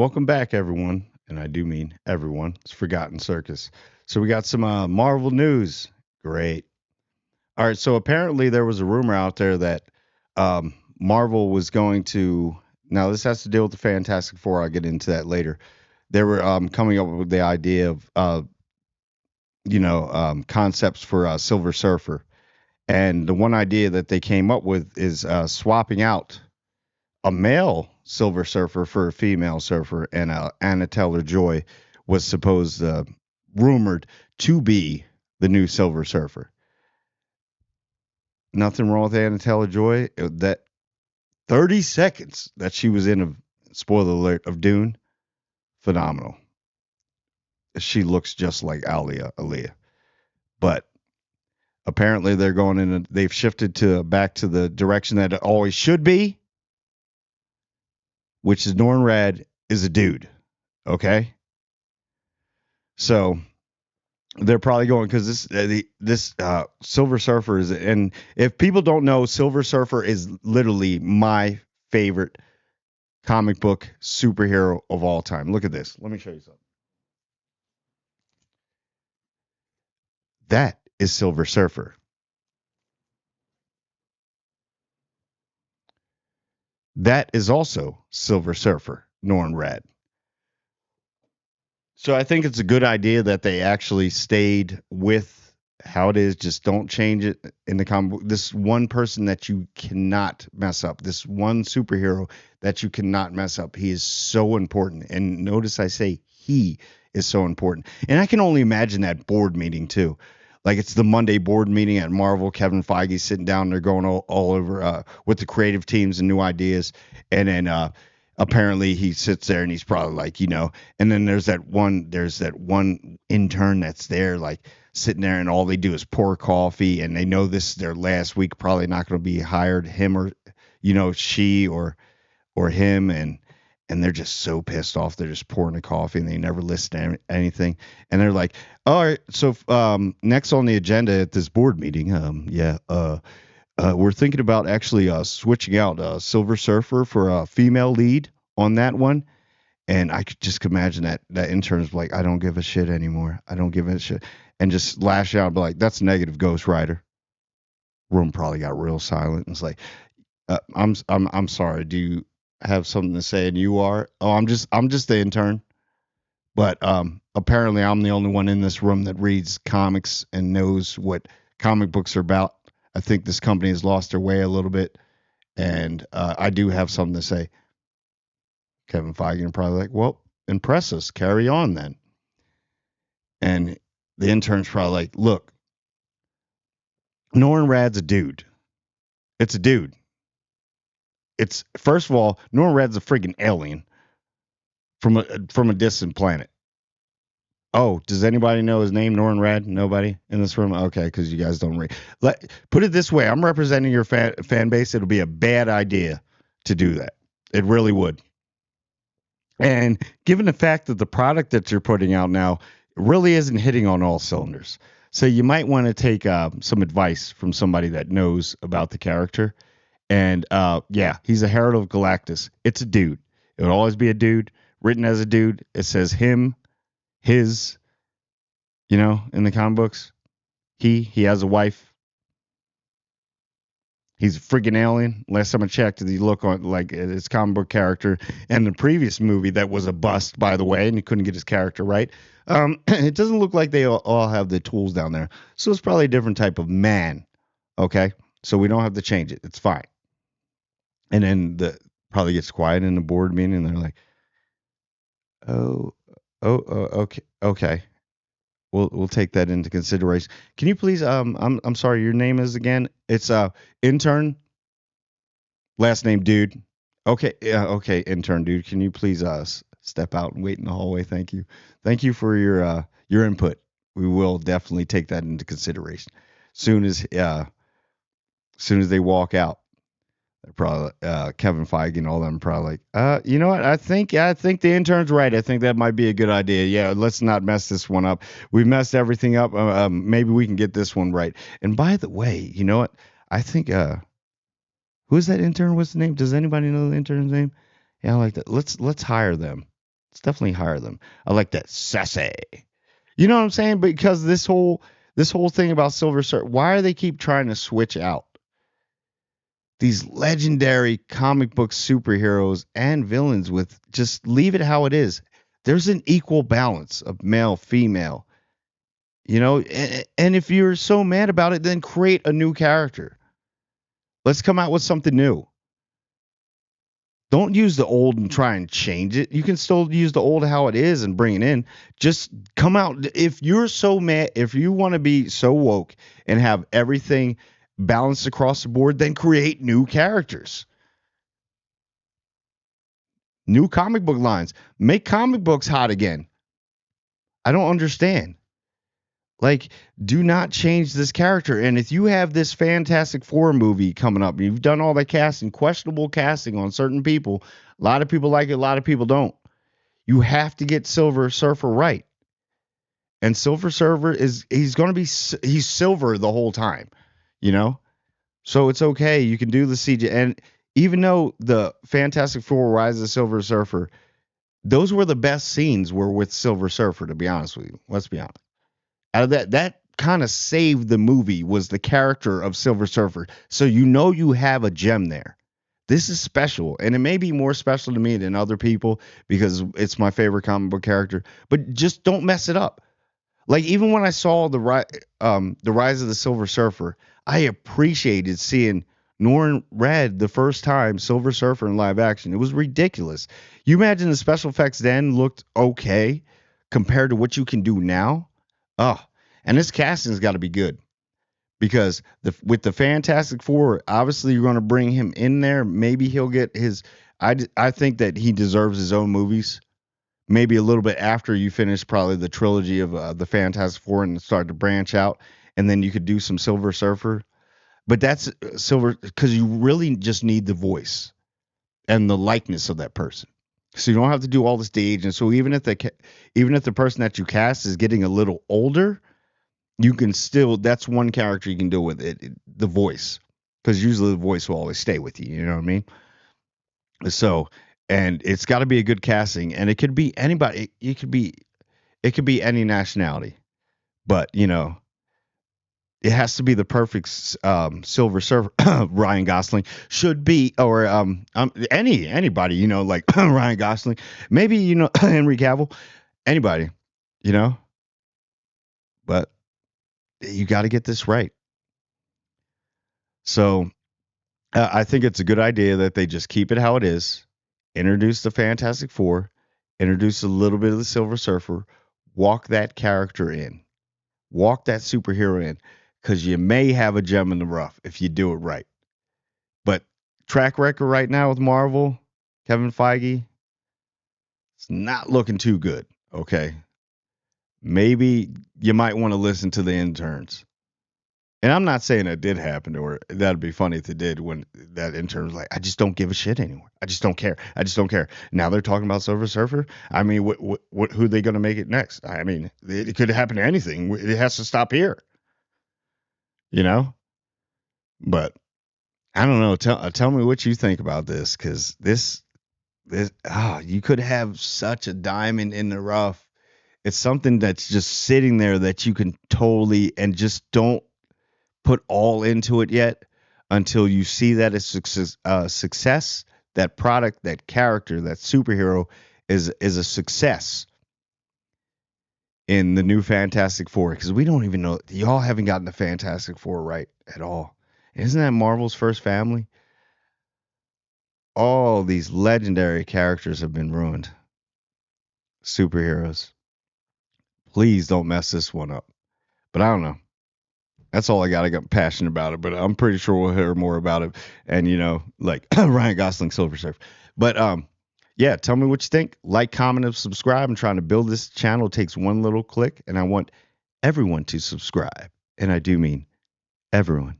welcome back, everyone. And I do mean everyone. It's Forgotten Circus. So we got some Marvel news. Great. All right. So apparently there was a rumor out there that Marvel was going to. Now this has to deal with the Fantastic Four. I'll get into that later. They were coming up with the idea of concepts for Silver Surfer, and the one idea that they came up with is swapping out a male Silver Surfer for a female surfer, and Anna Taylor Joy was supposed, rumored to be the new Silver Surfer. Nothing wrong with Anna Taylor Joy. That 30 seconds that she was in a spoiler alert of Dune, phenomenal. She looks just like Aaliyah. But apparently they're going in. They've shifted to back to the direction that it always should be, which is Norrin Radd is a dude. Okay. So they're probably going because this Silver Surfer is, and if people don't know, Silver Surfer is literally my favorite comic book superhero of all time. Look at this. Let me show you something. That is Silver Surfer. That is also Silver Surfer, Norrin Radd. So I think it's a good idea that they actually stayed with how it is. Just don't change it in the comic book. This one person that you cannot mess up. This one superhero that you cannot mess up. He is so important. And notice I say he is so important. And I can only imagine that board meeting too. Like it's the Monday board meeting at Marvel. Kevin Feige sitting down. They're going all over with the creative teams and new ideas. And then apparently he sits there and he's probably like, and then there's that one intern that's there, like sitting there, and all they do is pour coffee, and they know this is their last week, probably not going to be hired, him or, she or him. And they're just so pissed off. They're just pouring the coffee and they never listen to anything. And they're like, all right, so next on the agenda at this board meeting, we're thinking about actually switching out Silver Surfer for a female lead on that one. And I could just imagine that intern's like, I don't give a shit anymore. I don't give a shit. And just lash out and be like, that's negative, Ghost Rider. Room probably got real silent. It's like, I'm sorry. Do you have something to say? And you are? Oh, I'm just the intern. But apparently I'm the only one in this room that reads comics and knows what comic books are about. I think this company has lost their way a little bit, and I do have something to say. Kevin Feige probably like, well, impress us, carry on then. And the intern's probably like, look, Norrin Radd's a dude. It's a dude. It's, first of all, Norrin Radd's a freaking alien from a distant planet. Oh, does anybody know his name, Norrin Radd? Nobody in this room? Okay, because you guys don't read. Put it this way. I'm representing your fan base. It'll be a bad idea to do that. It really would. And given the fact that the product that you're putting out now really isn't hitting on all cylinders. So you might want to take some advice from somebody that knows about the character. And he's a Herald of Galactus. It's a dude. It would always be a dude, written as a dude. It says him, his, in the comic books. He has a wife. He's a freaking alien. Last time I checked, you look on like his comic book character and the previous movie that was a bust, by the way, and he couldn't get his character right. It doesn't look like they all have the tools down there. So it's probably a different type of man. Okay. So we don't have to change it. It's fine. And then probably gets quiet in the board meeting and they're like, okay. We'll take that into consideration. Can you please I'm sorry, your name is again? It's intern. Last name dude. Okay, okay, intern dude. Can you please step out and wait in the hallway? Thank you. Thank you for your input. We will definitely take that into consideration. Soon as they walk out, probably Kevin Feige and all them probably like, you know what? I think the intern's right. I think that might be a good idea. Yeah, let's not mess this one up. We've messed everything up. Maybe we can get this one right. And by the way, you know what? I think who's that intern? What's the name? Does anybody know the intern's name? Yeah, I like that. Let's hire them. Let's definitely hire them. I like that sassy. You know what I'm saying? Because this whole thing about Silver Surfer, why do they keep trying to switch out these legendary comic book superheroes and villains with just leave it how it is? There's an equal balance of male, female, and if you're so mad about it, then create a new character. Let's come out with something new. Don't use the old and try and change it. You can still use the old how it is and bring it in. Just come out. If you're so mad, if you want to be so woke and have everything balanced across the board, then create new characters, new comic book lines. Make comic books hot again. I don't understand. Like, do not change this character. And if you have this Fantastic Four movie coming up, you've done all that casting, questionable casting on certain people. A lot of people like it, a lot of people don't. You have to get Silver Surfer right. And Silver Surfer he's going to be he's silver the whole time, you know? So it's okay. You can do the CG. And even though the Fantastic Four Rise of the Silver Surfer, those were the best scenes were with Silver Surfer, to be honest with you. Let's be honest. Out of that kind of saved the movie was the character of Silver Surfer. So you have a gem there. This is special, and it may be more special to me than other people because it's my favorite comic book character. But just don't mess it up. Like even when I saw the Rise of the Silver Surfer, I appreciated seeing NORRIN RADD the first time Silver Surfer in live action. It was ridiculous. You imagine the special effects then looked okay compared to what you can do now. Oh, and this casting's got to be good because with the Fantastic Four, obviously you're going to bring him in there. Maybe he'll get his. I think that he deserves his own movies. Maybe a little bit after you finish probably the trilogy of the Fantastic Four and start to branch out, and then you could do some Silver Surfer. But that's Silver because you really just need the voice and the likeness of that person. So you don't have to do all this de-aging. So even if the person that you cast is getting a little older, you can still that's one character you can do with the voice, because usually the voice will always stay with you. You know what I mean? So and it's got to be a good casting, and it could be anybody. It could be any nationality, but it has to be the perfect Silver Surfer. Ryan Gosling should be, or anybody, like Ryan Gosling, maybe Henry Cavill, anybody, you know. But you got to get this right. So I think it's a good idea that they just keep it how it is. Introduce the Fantastic Four, introduce a little bit of the Silver Surfer, walk that character in, walk that superhero in, because you may have a gem in the rough if you do it right. But track record right now with Marvel, Kevin Feige, it's not looking too good. Okay. Maybe you might want to listen to the interns. And I'm not saying that did happen, or that'd be funny if it did, when that intern was like, I just don't give a shit anymore. I just don't care. I just don't care. Now they're talking about Silver Surfer. I mean, who are they going to make it next? I mean, it could happen to anything. It has to stop here, you know? But I don't know. Tell me what you think about this, because you could have such a diamond in the rough. It's something that's just sitting there that you can totally, and just don't put all into it yet until you see that it's success. That product, that character, that superhero is a success in the new Fantastic Four, because we don't even know, y'all haven't gotten the Fantastic Four right at all. Isn't that Marvel's first family? All these legendary characters have been ruined. Superheroes. Please don't mess this one up. But I don't know. That's all I got. I got passionate about it, but I'm pretty sure we'll hear more about it. And like Ryan Gosling, Silver Surfer. But yeah, tell me what you think. Like, comment, and subscribe. I'm trying to build this channel. It takes one little click, and I want everyone to subscribe. And I do mean everyone.